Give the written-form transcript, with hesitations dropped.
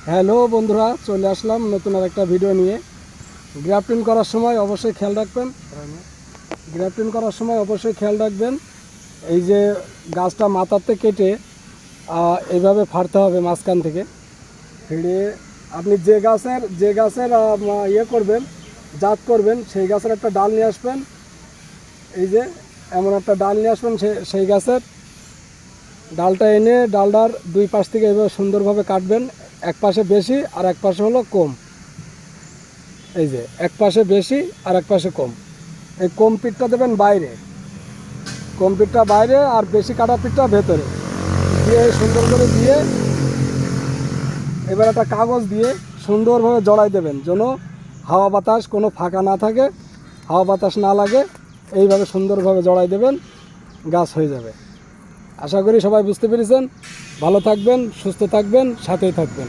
Hello বন্ধুরা, চলে আসলাম নতুন আর একটা ভিডিও নিয়ে। গ্রাফটিং করার সময় অবশ্যই খেয়াল রাখবেন এই যে গাছটা মাথাতে কেটে এইভাবে ফাড়তে হবে মাঝখান থেকে ফিরে। আপনি যে গাছের ইয়ে করবেন, জাত করবেন, সেই গাছের একটা ডাল নিয়ে আসবেন। এই যে এমন একটা ডাল নিয়ে আসবেন, সেই গাছের ডালটা এনে ডালটার দুই পাশ থেকে এইভাবে সুন্দরভাবে কাটবেন। এক পাশে বেশি আর এক পাশে হলো কম। এই যে এক পাশে বেশি আর এক পাশে কম। এই কম পিঠটা দেবেন বাইরে, কম পিঠটা বাইরে আর বেশি কাটা পিঠটা ভেতরে দিয়ে সুন্দর করে দিয়ে এবার একটা কাগজ দিয়ে সুন্দরভাবে জড়াই দেবেন, যেন হাওয়া বাতাস কোনো ফাঁকা না থাকে, হাওয়া বাতাস না লাগে। এইভাবে সুন্দরভাবে জড়াই দেবেন, গাছ হয়ে যাবে। আশা করি সবাই বুঝতে পেরেছেন। ভালো থাকবেন, সুস্থ থাকবেন, সাথেই থাকবেন।